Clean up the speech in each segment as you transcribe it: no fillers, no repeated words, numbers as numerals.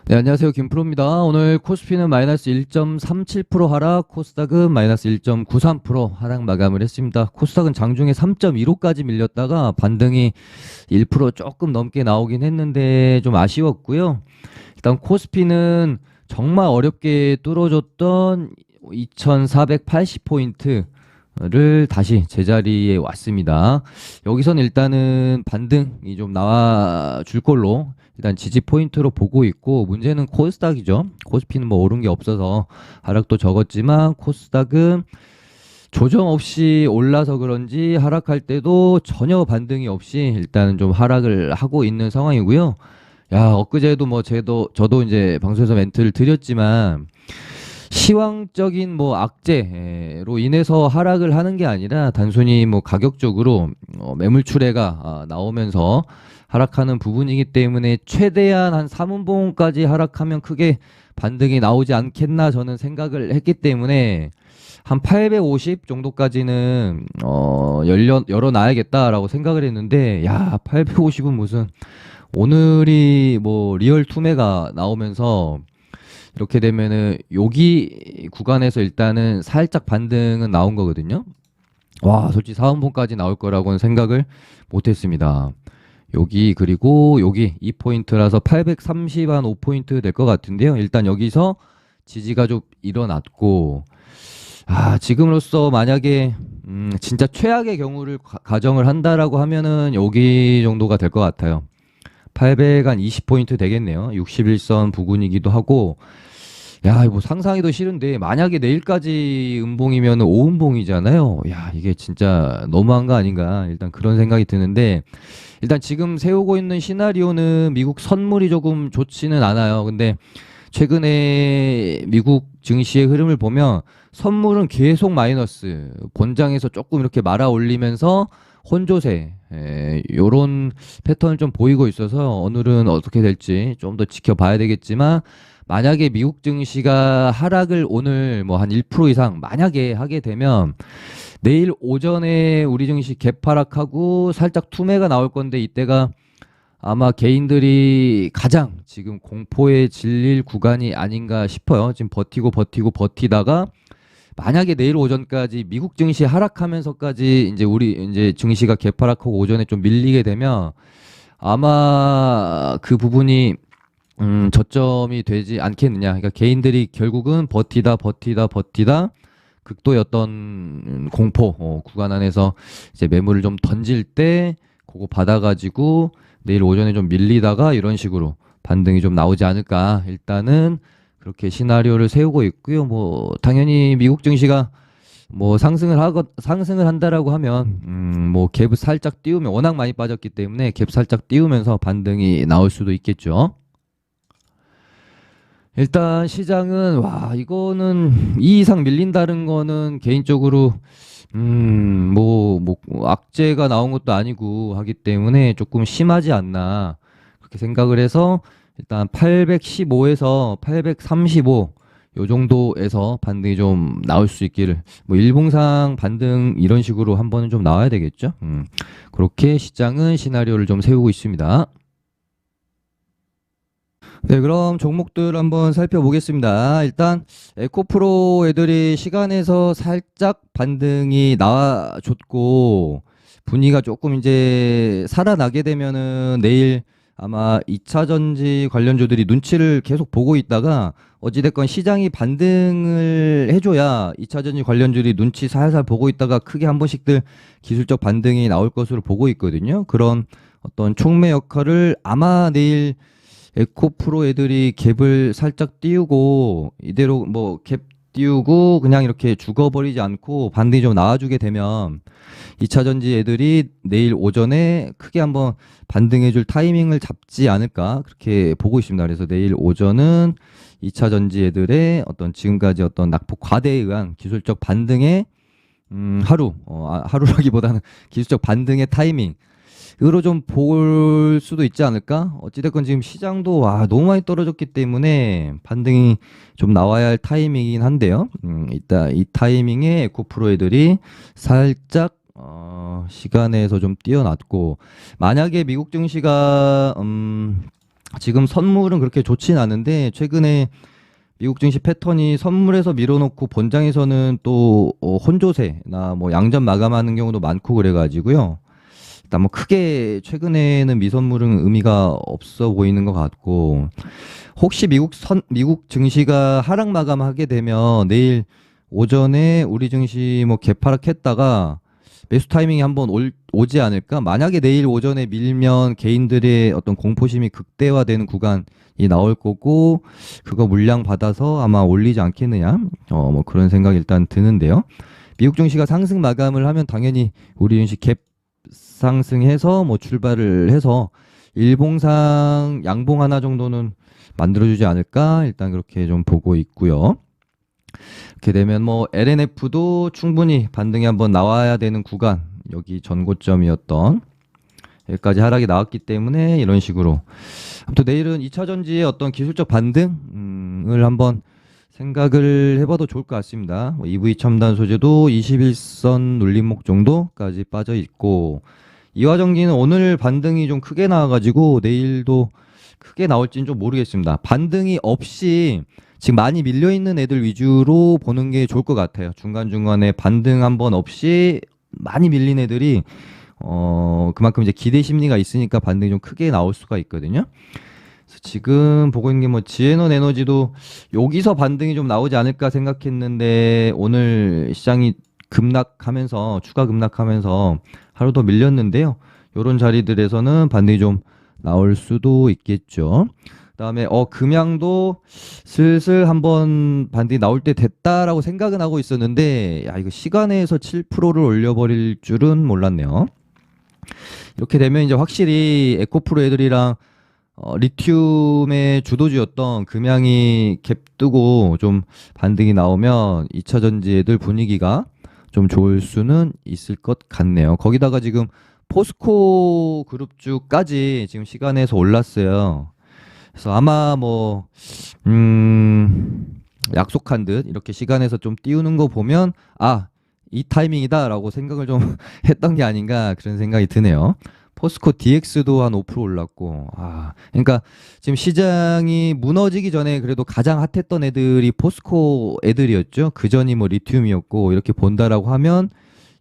네, 안녕하세요. 김프로입니다. 오늘 코스피는 마이너스 1.37% 하락, 코스닥은 마이너스 1.93% 하락 마감을 했습니다. 코스닥은 장중에 3.15까지 밀렸다가 반등이 1% 조금 넘게 나오긴 했는데 좀 아쉬웠고요. 일단 코스피는 정말 어렵게 뚫어줬던 2480포인트를 다시 제자리에 왔습니다. 여기서는 일단은 반등이 좀 나와 줄 걸로 일단 지지 포인트로 보고 있고, 문제는 코스닥이죠. 코스피는 뭐 오른 게 없어서 하락도 적었지만 코스닥은 조정 없이 올라서 그런지 하락할 때도 전혀 반등이 없이 일단은 좀 하락을 하고 있는 상황이고요. 야, 엊그제도 뭐 저도 이제 방송에서 멘트를 드렸지만 시황적인 뭐 악재로 인해서 하락을 하는 게 아니라 단순히 뭐 가격적으로 매물출회가 나오면서 하락하는 부분이기 때문에 최대한 한 3분봉까지 하락하면 크게 반등이 나오지 않겠나 저는 생각을 했기 때문에 한 850 정도까지는 열어놔야겠다라고 생각을 했는데, 야, 850은 무슨, 오늘이 뭐 리얼 투매가 나오면서 이렇게 되면은 여기 구간에서 일단은 살짝 반등은 나온 거거든요. 와, 솔직히 4분봉까지 나올 거라고는 생각을 못했습니다. 여기 그리고 여기 2포인트라서 830 한 5포인트 될 것 같은데요. 일단 여기서 지지가 좀 일어났고, 지금으로서 만약에 진짜 최악의 경우를 가정을 한다라고 하면은 여기 정도가 될 것 같아요. 800 한 20포인트 되겠네요. 61선 부근이기도 하고, 야, 뭐 상상해도 싫은데 만약에 내일까지 음봉이면 5음봉이잖아요. 야, 이게 진짜 너무한 거 아닌가. 일단 그런 생각이 드는데, 일단 지금 세우고 있는 시나리오는 미국 선물이 조금 좋지는 않아요. 근데 최근에 미국 증시의 흐름을 보면 선물은 계속 마이너스, 본장에서 조금 이렇게 말아 올리면서 혼조세, 요런 패턴을 좀 보이고 있어서 오늘은 어떻게 될지 좀 더 지켜봐야 되겠지만, 만약에 미국 증시가 하락을 오늘 뭐 한 1% 이상 만약에 하게 되면 내일 오전에 우리 증시 개파락하고 살짝 투매가 나올 건데, 이때가 아마 개인들이 가장 지금 공포에 질릴 구간이 아닌가 싶어요. 지금 버티다가 만약에 내일 오전까지 미국 증시 하락하면서까지 이제 우리 이제 증시가 개파락하고 오전에 좀 밀리게 되면 아마 그 부분이 저점이 되지 않겠느냐. 그러니까 개인들이 결국은 버티다 극도의 어떤 공포 구간 안에서 이제 매물을 좀 던질 때 그거 받아가지고 내일 오전에 좀 밀리다가 이런 식으로 반등이 좀 나오지 않을까. 일단은 그렇게 시나리오를 세우고 있고요. 뭐 당연히 미국 증시가 뭐 상승을 한다라고 하면 뭐 갭을 살짝 띄우면, 워낙 많이 빠졌기 때문에 갭 살짝 띄우면서 반등이 나올 수도 있겠죠. 일단 시장은, 와, 이거는 이 이상 밀린다는 거는 개인적으로 뭐 악재가 나온 것도 아니고 하기 때문에 조금 심하지 않나 그렇게 생각을 해서, 일단 815에서 835 요 정도에서 반등이 좀 나올 수 있기를, 뭐 일봉상 반등 이런 식으로 한 번은 좀 나와야 되겠죠. 그렇게 시장은 시나리오를 좀 세우고 있습니다. 네, 그럼 종목들 한번 살펴보겠습니다. 일단 에코프로 애들이 시간에서 살짝 반등이 나와줬고, 분위기가 조금 이제 살아나게 되면은 내일 아마 2차 전지 관련주들이 눈치를 계속 보고 있다가 어찌됐건 시장이 반등을 해줘야 2차 전지 관련주들이 눈치 살살 보고 있다가 크게 한 번씩들 기술적 반등이 나올 것으로 보고 있거든요. 그런 어떤 촉매 역할을 아마 내일 에코프로 애들이 갭을 살짝 띄우고 이대로 뭐 갭 띄우고 그냥 이렇게 죽어버리지 않고 반등이 좀 나와주게 되면 2차 전지 애들이 내일 오전에 크게 한번 반등해줄 타이밍을 잡지 않을까 그렇게 보고 있습니다. 그래서 내일 오전은 2차 전지 애들의 어떤 지금까지 어떤 낙폭 과대에 의한 기술적 반등의 하루라기보다는 기술적 반등의 타이밍 으로 좀 볼 수도 있지 않을까? 어찌됐건 지금 시장도 너무 많이 떨어졌기 때문에 반등이 좀 나와야 할 타이밍이긴 한데요. 이따 이 타이밍에 에코프로 애들이 살짝 시간에서 좀 뛰어났고, 만약에 미국 증시가 지금 선물은 그렇게 좋진 않은데 최근에 미국 증시 패턴이 선물에서 밀어놓고 본장에서는 또 혼조세나 뭐 양전 마감하는 경우도 많고 그래가지고요. 일단 뭐 크게 최근에는 미선물은 의미가 없어 보이는 것 같고 혹시 미국 증시가 하락 마감하게 되면 내일 오전에 우리 증시 뭐 개파락했다가 매수 타이밍이 한번 오지 않을까? 만약에 내일 오전에 밀면 개인들의 어떤 공포심이 극대화되는 구간이 나올 거고 그거 물량 받아서 아마 올리지 않겠느냐? 뭐 그런 생각이 일단 드는데요. 미국 증시가 상승 마감을 하면 당연히 우리 증시 갭 상승해서 뭐 출발을 해서 일봉상 양봉 하나 정도는 만들어주지 않을까? 일단 그렇게 좀 보고 있고요. 이렇게 되면 뭐 LNF도 충분히 반등이 한번 나와야 되는 구간, 여기 전고점이었던 여기까지 하락이 나왔기 때문에 이런 식으로 아무튼 내일은 2차 전지의 어떤 기술적 반등을 한번 생각을 해봐도 좋을 것 같습니다. 뭐 EV 첨단 소재도 21선 눌림목 정도까지 빠져 있고 이화전기는 오늘 반등이 좀 크게 나와가지고 내일도 크게 나올지는 좀 모르겠습니다. 반등이 없이 지금 많이 밀려있는 애들 위주로 보는 게 좋을 것 같아요. 중간중간에 반등 한번 없이 많이 밀린 애들이 그만큼 이제 기대 심리가 있으니까 반등이 좀 크게 나올 수가 있거든요. 그래서 지금 보고 있는 게 뭐 지에논 에너지도 여기서 반등이 좀 나오지 않을까 생각했는데 오늘 시장이 급락하면서 추가 급락하면서 하루 더 밀렸는데요. 요런 자리들에서는 반등이 좀 나올 수도 있겠죠. 그다음에 금양도 슬슬 한번 반등이 나올 때 됐다라고 생각은 하고 있었는데 야 이거 시간에서 7%를 올려버릴 줄은 몰랐네요. 이렇게 되면 이제 확실히 에코프로 애들이랑 리튬의 주도주였던 금양이 갭 뜨고 좀 반등이 나오면 2차 전지 애들 분위기가 좀 좋을 수는 있을 것 같네요. 거기다가 지금 포스코 그룹주까지 지금 시간에서 올랐어요. 그래서 아마 뭐 약속한 듯 이렇게 시간에서 좀 띄우는 거 보면 이 타이밍이다라고 생각을 좀 했던 게 아닌가 그런 생각이 드네요. 포스코 DX도 한 5% 올랐고 그러니까 지금 시장이 무너지기 전에 그래도 가장 핫했던 애들이 포스코 애들이었죠. 그 전이 뭐 리튬이었고 이렇게 본다라고 하면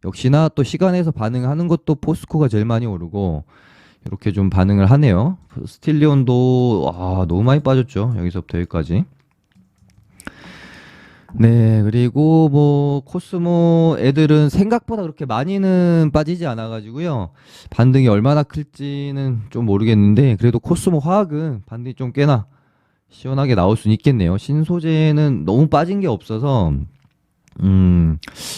역시나 또 시간에서 반응하는 것도 포스코가 제일 많이 오르고 이렇게 좀 반응을 하네요. 스틸리온도 너무 많이 빠졌죠. 여기서부터 여기까지. 네, 그리고 뭐 코스모 애들은 생각보다 그렇게 많이는 빠지지 않아 가지고요. 반등이 얼마나 클지는 좀 모르겠는데 그래도 코스모 화학은 반등이 좀 꽤나 시원하게 나올 수는 있겠네요. 신소재는 너무 빠진 게 없어서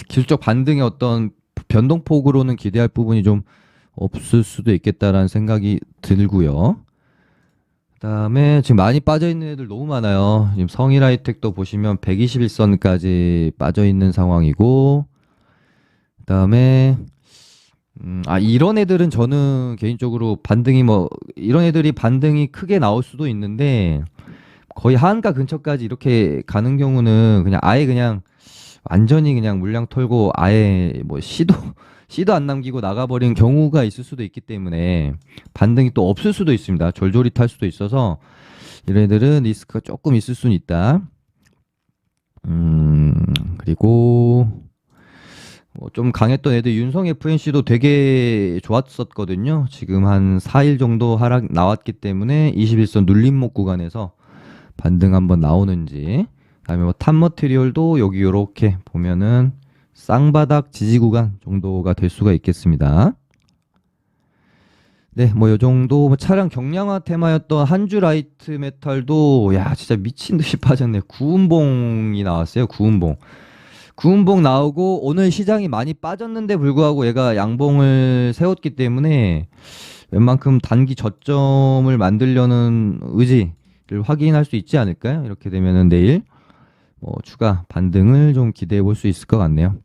기술적 반등의 어떤 변동폭으로는 기대할 부분이 좀 없을 수도 있겠다라는 생각이 들고요. 그다음에 지금 많이 빠져 있는 애들 너무 많아요. 지금 성일하이텍도 보시면 121선까지 빠져 있는 상황이고, 그다음에 이런 애들은 저는 개인적으로 반등이 이런 애들이 반등이 크게 나올 수도 있는데 거의 하한가 근처까지 이렇게 가는 경우는 그냥 아예 그냥 완전히 그냥 물량 털고 아예 뭐 씨도 안 남기고 나가버린 경우가 있을 수도 있기 때문에 반등이 또 없을 수도 있습니다. 졸졸이 탈 수도 있어서 이런 애들은 리스크가 조금 있을 수는 있다. 그리고 뭐 좀 강했던 애들 윤성 FNC도 되게 좋았었거든요. 지금 한 4일 정도 하락 나왔기 때문에 21선 눌림목 구간에서 반등 한번 나오는지 그다음에 뭐 탑머티리얼도 여기 요렇게 보면은 쌍바닥 지지 구간 정도가 될 수가 있겠습니다. 네, 뭐 요 정도 뭐 차량 경량화 테마였던 한주라이트 메탈도 야 진짜 미친 듯이 빠졌네. 구운봉이 나왔어요. 구운봉 나오고 오늘 시장이 많이 빠졌는데 불구하고 얘가 양봉을 세웠기 때문에 웬만큼 단기 저점을 만들려는 의지를 확인할 수 있지 않을까요? 이렇게 되면은 내일 뭐 추가 반등을 좀 기대해 볼 수 있을 것 같네요.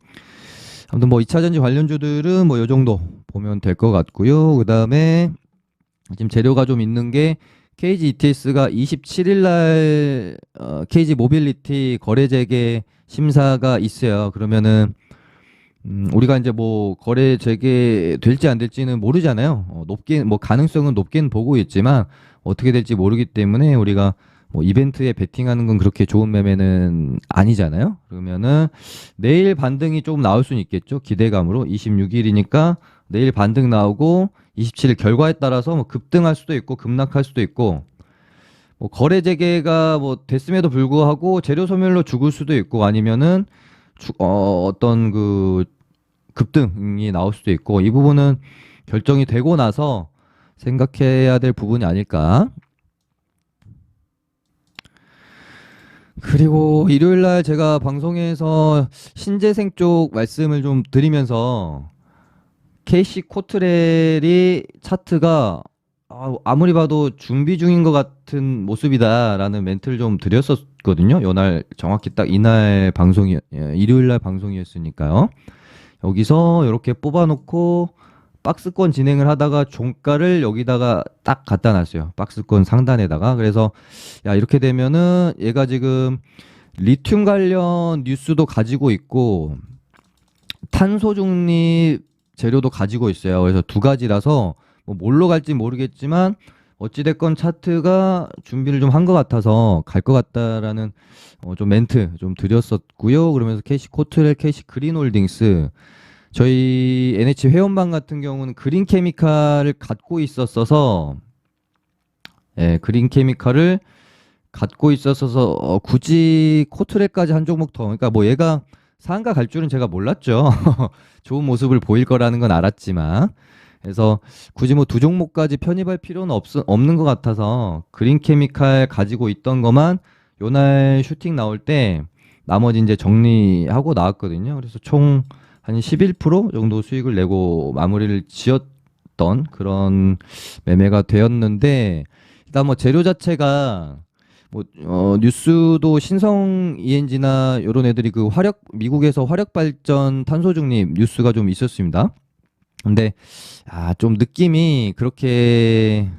아무튼 뭐 2차 전지 관련주들은 뭐 요 정도 보면 될 것 같고요. 그다음에 지금 재료가 좀 있는 게 KG ETS가 27일 날 KG 모빌리티 거래 재개 심사가 있어요. 그러면은 우리가 이제 뭐 거래 재개될지 안 될지는 모르잖아요. 높게 뭐 가능성은 높게는 보고 있지만 어떻게 될지 모르기 때문에 우리가 뭐 이벤트에 베팅하는 건 그렇게 좋은 매매는 아니잖아요. 그러면은 내일 반등이 조금 나올 수는 있겠죠. 기대감으로 26일이니까 내일 반등 나오고 27일 결과에 따라서 뭐 급등할 수도 있고 급락할 수도 있고 뭐 거래 재개가 뭐 됐음에도 불구하고 재료 소멸로 죽을 수도 있고 아니면은 어떤 그 급등이 나올 수도 있고 이 부분은 결정이 되고 나서 생각해야 될 부분이 아닐까. 그리고 일요일 날 제가 방송에서 신재생 쪽 말씀을 좀 드리면서 KC 코트렐이 차트가 아무리 봐도 준비 중인 것 같은 모습이다라는 멘트를 좀 드렸었거든요. 요날 정확히 딱 이날 일요일 날 방송이었으니까요. 여기서 이렇게 뽑아놓고 박스권 진행을 하다가 종가를 여기다가 딱 갖다 놨어요. 박스권 상단에다가. 그래서 야, 이렇게 되면은 얘가 지금 리튬 관련 뉴스도 가지고 있고 탄소 중립 재료도 가지고 있어요. 그래서 두 가지라서 뭐 뭘로 갈지 모르겠지만 어찌됐건 차트가 준비를 좀 한 것 같아서 갈 것 같다라는 좀 멘트 좀 드렸었고요. 그러면서 캐시 코트렐, 캐시 그린홀딩스 저희 NH 회원방 같은 경우는 그린 케미칼을 갖고 있었어서 그린 케미칼을 갖고 있었어서 굳이 코트렐까지 한 종목 더 그러니까 뭐 얘가 상한가 갈 줄은 제가 몰랐죠. 좋은 모습을 보일 거라는 건 알았지만 그래서 굳이 뭐 두 종목까지 편입할 필요는 없는 것 같아서 그린 케미칼 가지고 있던 것만 요날 슈팅 나올 때 나머지 이제 정리하고 나왔거든요. 그래서 총 한 11% 정도 수익을 내고 마무리를 지었던 그런 매매가 되었는데 일단 뭐 재료 자체가 뭐 뉴스도 신성 ENG나 이런 애들이 그 미국에서 화력 발전 탄소 중립 뉴스가 좀 있었습니다. 근데 좀 느낌이 그렇게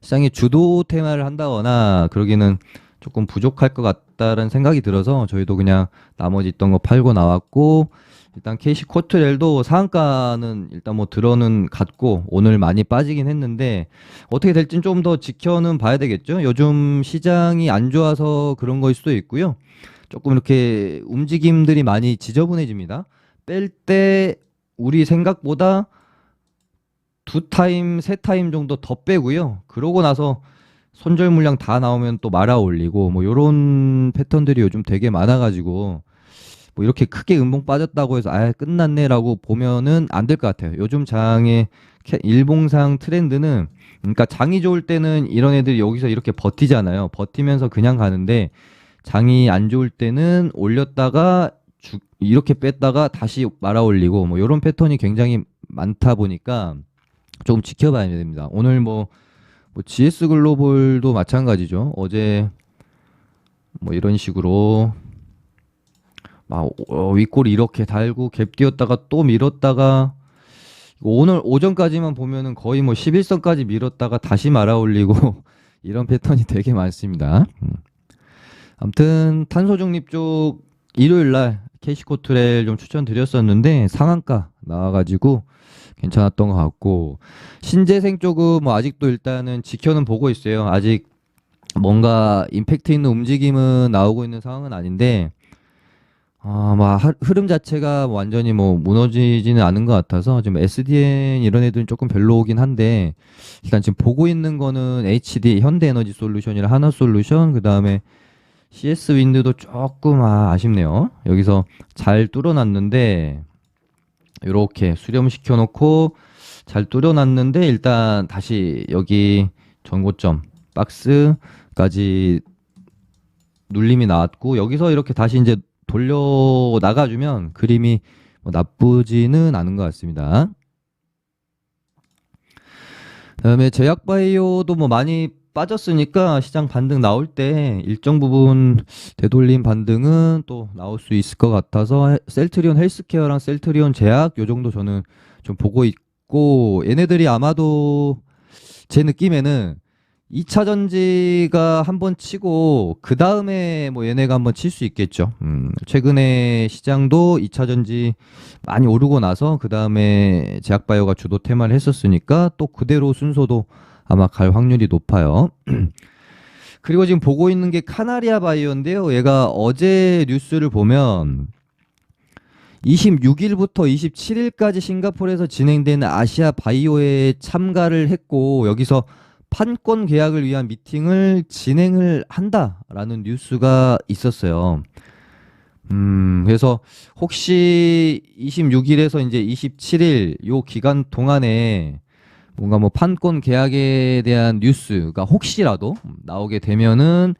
시장이 주도 테마를 한다거나 그러기는 조금 부족할 것 같다는 생각이 들어서 저희도 그냥 나머지 있던 거 팔고 나왔고 일단 KC 코트렐도 상한가는 일단 뭐 들어는 갔고 오늘 많이 빠지긴 했는데 어떻게 될진 좀 더 지켜는 봐야 되겠죠. 요즘 시장이 안 좋아서 그런 거일 수도 있고요. 조금 이렇게 움직임들이 많이 지저분해집니다. 뺄 때 우리 생각보다 두 타임, 세 타임 정도 더 빼고요. 그러고 나서 손절 물량 다 나오면 또 말아 올리고 뭐 요런 패턴들이 요즘 되게 많아가지고 뭐 이렇게 크게 음봉 빠졌다고 해서 끝났네라고 보면은 안 될 것 같아요. 요즘 장의 일봉상 트렌드는 그러니까 장이 좋을 때는 이런 애들이 여기서 이렇게 버티잖아요. 버티면서 그냥 가는데 장이 안 좋을 때는 올렸다가 이렇게 뺐다가 다시 말아 올리고 뭐 이런 패턴이 굉장히 많다 보니까 조금 지켜봐야 됩니다. 오늘 뭐 GS 글로벌도 마찬가지죠. 어제 뭐 이런 식으로 막 윗골 이렇게 달고 갭 띄었다가 또 밀었다가 오늘 오전까지만 보면은 거의 뭐 11선까지 밀었다가 다시 말아 올리고 이런 패턴이 되게 많습니다. 아무튼 탄소 중립 쪽 일요일 날 캐시코트렐 좀 추천드렸었는데 상한가 나와가지고 괜찮았던 것 같고 신재생 쪽은 뭐 아직도 일단은 지켜는 보고 있어요. 아직 뭔가 임팩트 있는 움직임은 나오고 있는 상황은 아닌데 막 흐름 자체가 완전히 뭐 무너지지는 않은 것 같아서 지금 SDN 이런 애들은 조금 별로긴 한데 일단 지금 보고 있는 거는 HD 현대에너지 솔루션이랑 하나솔루션 그 다음에 CS 윈드도 조금 아쉽네요. 여기서 잘 뚫어놨는데 이렇게 수렴시켜 놓고 잘 뚫어놨는데 일단 다시 여기 전고점 박스까지 눌림이 나왔고 여기서 이렇게 다시 이제 돌려 나가주면 그림이 뭐 나쁘지는 않은 것 같습니다. 그다음에 제약바이오도 뭐 많이 빠졌으니까 시장 반등 나올 때 일정 부분 되돌림 반등은 또 나올 수 있을 것 같아서 셀트리온 헬스케어랑 셀트리온 제약 요 정도 저는 좀 보고 있고 얘네들이 아마도 제 느낌에는 2차 전지가 한번 치고 그 다음에 뭐 얘네가 한번 칠 수 있겠죠. 최근에 시장도 2차 전지 많이 오르고 나서 그 다음에 제약바이오가 주도 테마를 했었으니까 또 그대로 순서도 아마 갈 확률이 높아요. 그리고 지금 보고 있는 게 카나리아 바이오인데요. 얘가 어제 뉴스를 보면 26일부터 27일까지 싱가포르에서 진행된 아시아 바이오에 참가를 했고 여기서 판권 계약을 위한 미팅을 진행을 한다라는 뉴스가 있었어요. 그래서 혹시 26일에서 이제 27일 요 기간 동안에 뭔가 뭐 판권 계약에 대한 뉴스가 혹시라도 나오게 되면은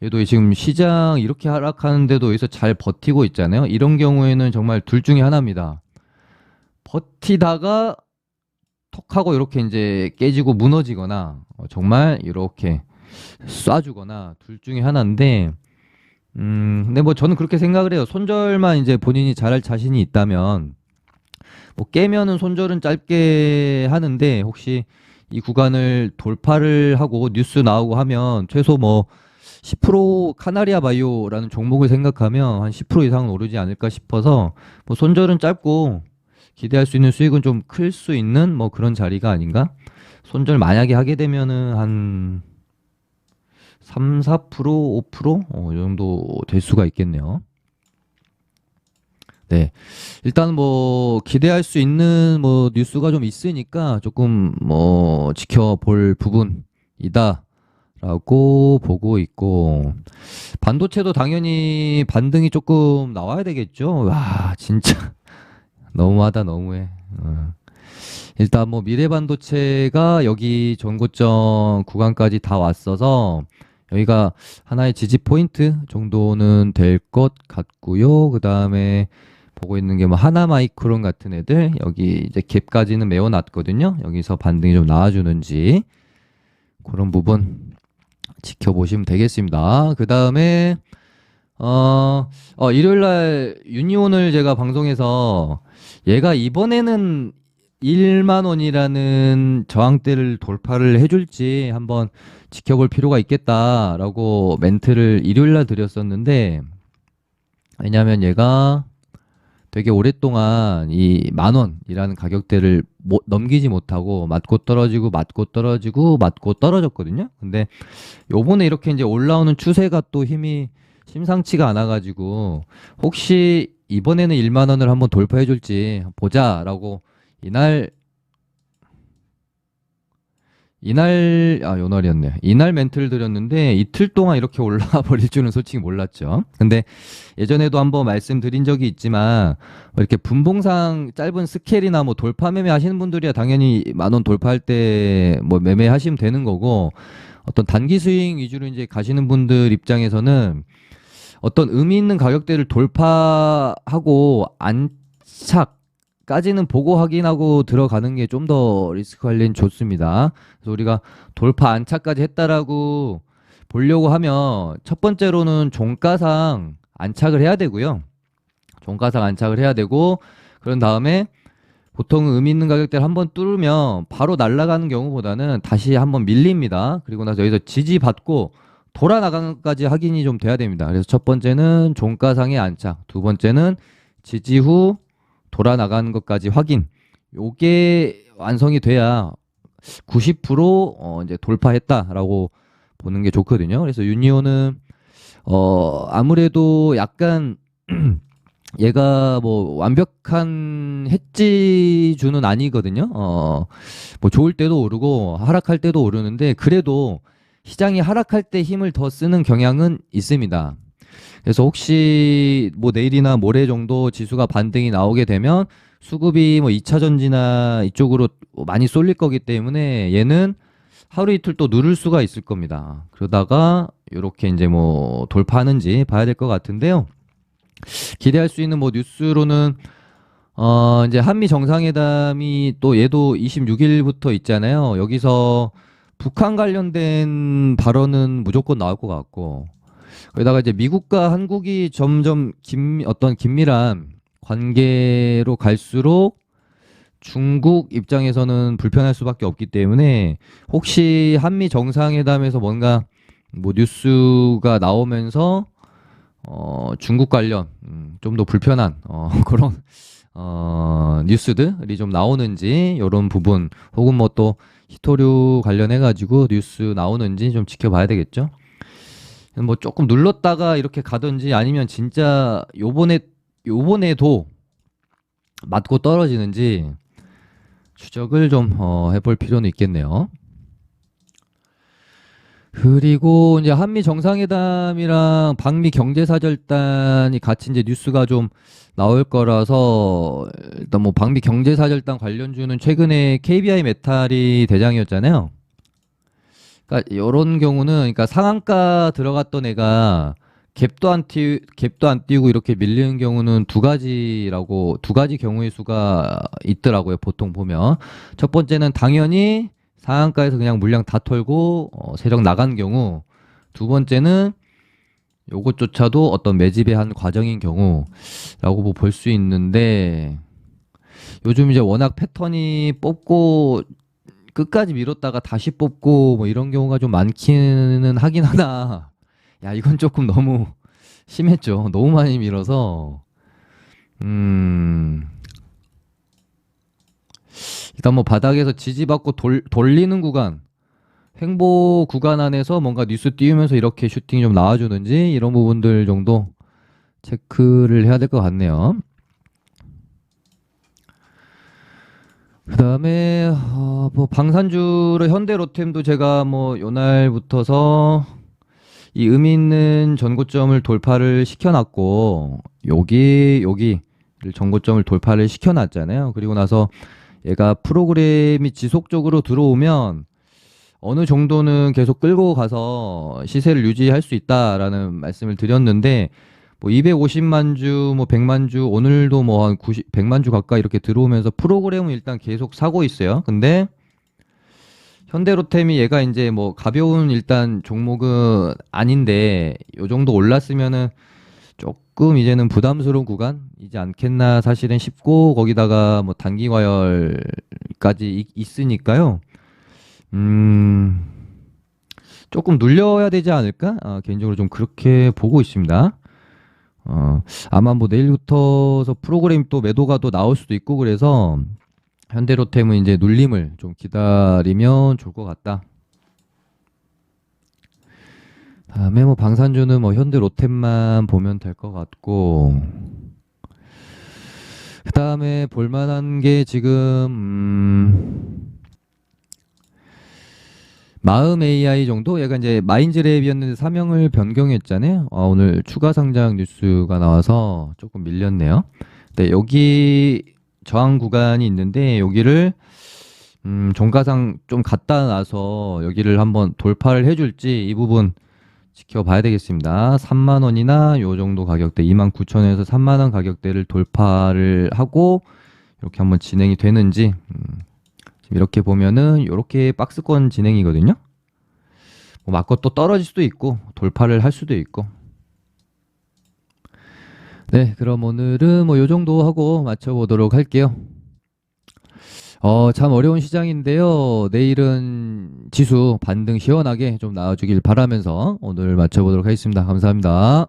얘도 지금 시장 이렇게 하락하는데도 여기서 잘 버티고 있잖아요. 이런 경우에는 정말 둘 중에 하나입니다. 버티다가 톡 하고 이렇게 이제 깨지고 무너지거나 정말 이렇게 쏴주거나 둘 중에 하나인데 근데 뭐 저는 그렇게 생각을 해요. 손절만 이제 본인이 잘할 자신이 있다면 뭐 깨면은 손절은 짧게 하는데 혹시 이 구간을 돌파를 하고 뉴스 나오고 하면 최소 뭐 10% 카나리아 바이오라는 종목을 생각하면 한 10% 이상은 오르지 않을까 싶어서 뭐 손절은 짧고 기대할 수 있는 수익은 좀 클 수 있는 뭐 그런 자리가 아닌가? 손절 만약에 하게 되면은 한 3, 4%, 5%? 이 정도 될 수가 있겠네요. 네. 일단 뭐 기대할 수 있는 뭐 뉴스가 좀 있으니까 조금 뭐 지켜볼 부분이다. 라고 보고 있고 반도체도 당연히 반등이 조금 나와야 되겠죠. 와 진짜 너무하다 너무해. 일단 뭐 미래 반도체가 여기 전고점 구간까지 다 왔어서 여기가 하나의 지지 포인트 정도는 될 것 같고요. 그 다음에 보고 있는 게 뭐 하나 마이크론 같은 애들 여기 이제 갭까지는 메워놨거든요. 여기서 반등이 좀 나와주는지 그런 부분 지켜보시면 되겠습니다. 그 다음에 일요일날 유니온을 제가 방송에서 얘가 이번에는 1만 원이라는 저항대를 돌파를 해줄지 한번 지켜볼 필요가 있겠다라고 멘트를 일요일날 드렸었는데 왜냐면 얘가 되게 오랫동안 이 만 원이라는 가격대를 넘기지 못하고 맞고 떨어지고 맞고 떨어지고 맞고 떨어졌거든요. 근데 요번에 이렇게 이제 올라오는 추세가 또 힘이 심상치가 않아가지고 혹시 이번에는 1만 원을 한번 돌파해 줄지 보자라고 이날 요날이었네. 이날 멘트를 드렸는데 이틀 동안 이렇게 올라와 버릴 줄은 솔직히 몰랐죠. 근데 예전에도 한번 말씀드린 적이 있지만 뭐 이렇게 분봉상 짧은 스케일이나 뭐 돌파 매매 하시는 분들이야 당연히 만 원 돌파할 때 뭐 매매하시면 되는 거고 어떤 단기 스윙 위주로 이제 가시는 분들 입장에서는 어떤 의미 있는 가격대를 돌파하고 안착까지는 보고 확인하고 들어가는 게 좀 더 리스크 관리는 좋습니다. 그래서 우리가 돌파 안착까지 했다라고 보려고 하면 첫 번째로는 종가상 안착을 해야 되고요. 종가상 안착을 해야 되고 그런 다음에 보통 의미 있는 가격대를 한번 뚫으면 바로 날아가는 경우보다는 다시 한번 밀립니다. 그리고 나서 여기서 지지받고 돌아 나가는 것까지 확인이 좀 돼야 됩니다. 그래서 첫 번째는 종가상의 안착, 두 번째는 지지 후 돌아 나가는 것까지 확인. 요게 완성이 돼야 90% 이제 돌파했다라고 보는 게 좋거든요. 그래서 유니온은 아무래도 약간 얘가 뭐 완벽한 해지주는 아니거든요. 뭐 좋을 때도 오르고 하락할 때도 오르는데 그래도 시장이 하락할 때 힘을 더 쓰는 경향은 있습니다. 그래서 혹시 뭐 내일이나 모레 정도 지수가 반등이 나오게 되면 수급이 뭐 2차 전지나 이쪽으로 많이 쏠릴 거기 때문에 얘는 하루 이틀 또 누를 수가 있을 겁니다. 그러다가 이렇게 이제 뭐 돌파하는지 봐야 될 것 같은데요. 기대할 수 있는 뭐 뉴스로는 이제 한미 정상회담이 또 얘도 26일부터 있잖아요. 여기서 북한 관련된 발언은 무조건 나올 것 같고 거기다가 이제 미국과 한국이 점점 어떤 긴밀한 관계로 갈수록 중국 입장에서는 불편할 수밖에 없기 때문에 혹시 한미 정상회담에서 뭔가 뭐 뉴스가 나오면서 중국 관련 좀 더 불편한 그런 뉴스들이 좀 나오는지 이런 부분 혹은 뭐 또 히토류 관련해 가지고 뉴스 나오는지 좀 지켜봐야 되겠죠. 뭐 조금 눌렀다가 이렇게 가든지 아니면 진짜 요번에도 맞고 떨어지는지 추적을 좀 해볼 필요는 있겠네요. 그리고 이제 한미 정상회담이랑 방미 경제사절단이 같이 이제 뉴스가 좀 나올 거라서 일단 뭐 방미 경제사절단 관련주는 최근에 KBI 메탈이 대장이었잖아요. 그러니까 이런 경우는 그러니까 상한가 들어갔던 애가 갭도 안 띄우고 이렇게 밀리는 경우는 두 가지 경우의 수가 있더라고요. 보통 보면 첫 번째는 당연히 상한가에서 그냥 물량 다 털고 세력 나간 경우, 두 번째는 요것조차도 어떤 매집의 한 과정인 경우라고 뭐 볼 수 있는데 요즘 이제 워낙 패턴이 뽑고 끝까지 미뤘다가 다시 뽑고 뭐 이런 경우가 좀 많기는 하긴 하나. 야, 이건 조금 너무 심했죠. 너무 많이 밀어서. 음, 일단 뭐 바닥에서 지지받고 돌리는 구간, 횡보 구간 안에서 뭔가 뉴스 띄우면서 이렇게 슈팅이 좀 나와주는지 이런 부분들 정도 체크를 해야 될 것 같네요. 그 다음에 뭐 방산주로 현대로템도 제가 뭐 요날부터서 이 의미 있는 전고점을 돌파를 시켜놨고 여기를 전고점을 돌파를 시켜놨잖아요. 그리고 나서 얘가 프로그램이 지속적으로 들어오면 어느 정도는 계속 끌고 가서 시세를 유지할 수 있다라는 말씀을 드렸는데 뭐 250만 주, 뭐 100만 주, 오늘도 뭐 한 100만 주 가까이 이렇게 들어오면서 프로그램은 일단 계속 사고 있어요. 근데 현대로템이 얘가 이제 뭐 가벼운 일단 종목은 아닌데 요 정도 올랐으면은 조금 이제는 부담스러운 구간이지 않겠나 사실은 싶고 거기다가 뭐 단기 과열까지 있으니까요. 음, 조금 눌려야 되지 않을까? 개인적으로 좀 그렇게 보고 있습니다. 아마 뭐 내일부터서 프로그램 또 매도가 또 나올 수도 있고 그래서 현대로템은 이제 눌림을 좀 기다리면 좋을 것 같다. 다음에 뭐 방산주는 뭐 현대로템만 보면 될 것 같고 그 다음에 볼만한 게 지금 마음 AI 정도? 얘가 이제 마인즈랩이었는데 사명을 변경했잖아요. 오늘 추가 상장 뉴스가 나와서 조금 밀렸네요. 네, 여기 저항 구간이 있는데 여기를 종가상 좀 갖다 놔서 여기를 한번 돌파를 해줄지 이 부분 지켜봐야 되겠습니다. 3만 원이나 요 정도 가격대 29,000원에서 3만 원 가격대를 돌파를 하고 이렇게 한번 진행이 되는지 지금 이렇게 보면은 이렇게 박스권 진행이거든요. 뭐 맞고 또 떨어질 수도 있고 돌파를 할 수도 있고. 네, 그럼 오늘은 뭐 요 정도 하고 맞춰보도록 할게요. 참 어려운 시장인데요. 내일은 지수 반등 시원하게 좀 나와주길 바라면서 오늘 맞춰보도록 하겠습니다. 감사합니다.